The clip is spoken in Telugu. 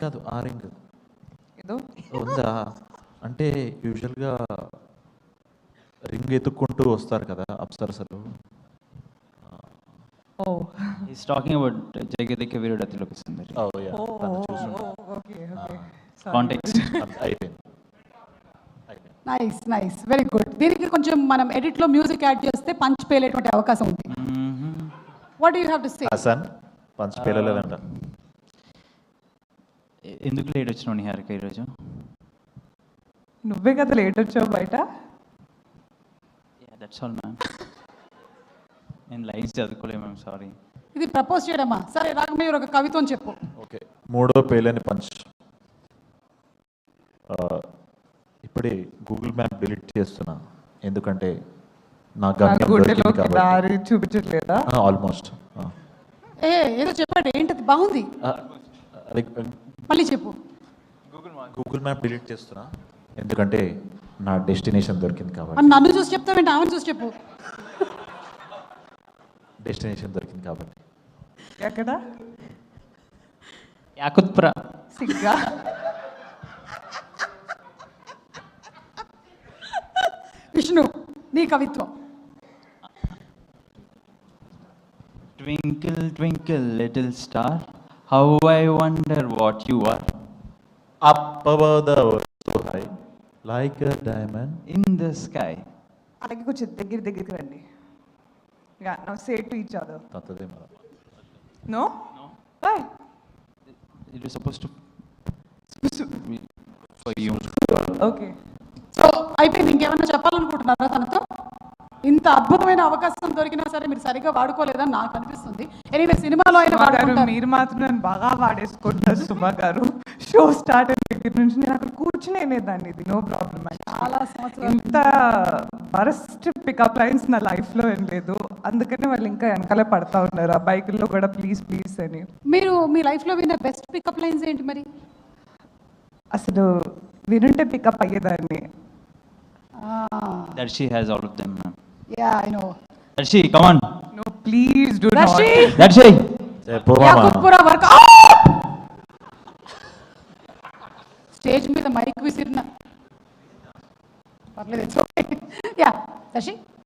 కాదు ఆ రింగ్ ఏదో ఉందా అంటే యూజువల్గా రింగ్ ఎత్తుక్కుంటూ వస్తారు కదా అప్సరసలు. Oh is talking about Jagadeka Veerudu Athiloka Sundari. Oh, yeah. తను చూసుంటాను. Okay okay context. అయిపోయింది. Nice nice very good. దీనికి కొంచెం మనం ఎడిట్లో మ్యూజిక్ యాడ్ చేస్తే పంచ్ పేలేటువంటి అవకాశం ఉంది. What you have to say? Hasan punch పేలలేదంట. ఎందుకు లేట్ వచ్చినావు నిహారిక ఈరోజు? నువ్వే కదా లేట్ వచ్చావు బయట. That's all ma'am. నేను లైన్స్ చదువుకోలేము మ్యామ్, సారీ. ఇది ప్రపోజ్ చేయడమా? సరే రాఘమయ్య ఒక కవిత్వం చెప్పు. ఓకే, మూడో పేలని పంచ్. ఇప్పుడే గూగుల్ మ్యాప్ డిలీట్ చేస్తున్నా ఎందుకంటే నా గమ్యం గుడ్డలోకి దొరికింది కాబట్టి. దారి చూపించట్లేదా? ఆల్మోస్ట్. ఏదో చెప్పాడు, ఏంటది? బాగుంది, మళ్ళీ చెప్పు. గూగుల్ మ్యాప్ డిలీట్ చేస్తున్నా ఎందుకంటే నా డెస్టినేషన్ దొరికింది కాబట్టి. అని నన్ను చూసి చెప్తావేంటి? ఆమెను చూసి చెప్పు. డెస్టినేషన్ దొరికింది కాబట్టి. ఎక్కడ? యాకుత్పుర. సిగ్గా. విష్ణు నీ కవిత్వం. Twinkle, twinkle, little star, how I wonder what you are. Up above the world so high, like a diamond. In the sky. అలాగే కొంచెం దగ్గరికి రండి. Yeah now say to each other. తత్తదే మన. No bye. It was supposed to be for you. Okay so అయిపోయింది. ఇంకేమైనా చెప్పాలనుకుంటున్నారా తనతో? ఇంత అద్భుతమైన అవకాశం దొరికినా సరే మీరు సరిగా వాడుకోలేదని నాకు అనిపిస్తుంది. ఎనీవే సినిమాలో అయినా వాడుకుంటారు. మీరు మాత్రం నన్ను బాగా వాడేసుకుంటారు సుమా గారు. షో స్టార్ట్ అయిన దగ్గర నుంచి నేను అక్కడ కూర్చునేదాన్ని. ఇది నో ప్రాబ్లం. చాలా సంవత్సరాలు ఇంత బరస్ట్ పికప్ లైన్స్ నా లైఫ్లో ఏం లేదు. అందుకనే వాళ్ళు ఇంకా వెనకాలే పడతా ఉన్నారు ఆ బైకుల్లో కూడా ప్లీజ్ ప్లీజ్ అని. మీరు మీ లైఫ్లో విన్న బెస్ట్ పికప్ లైన్స్ ఏంటి మరి? అసలు వినుంటే పికప్ అయ్యేదాన్ని. That she has all of them, ma'am. Yeah I know. That she, come on. No please do not. Rashi That she. Yakutpura work. Stage మీద మైక్ విసిరిన పర్లేదు. యా రషి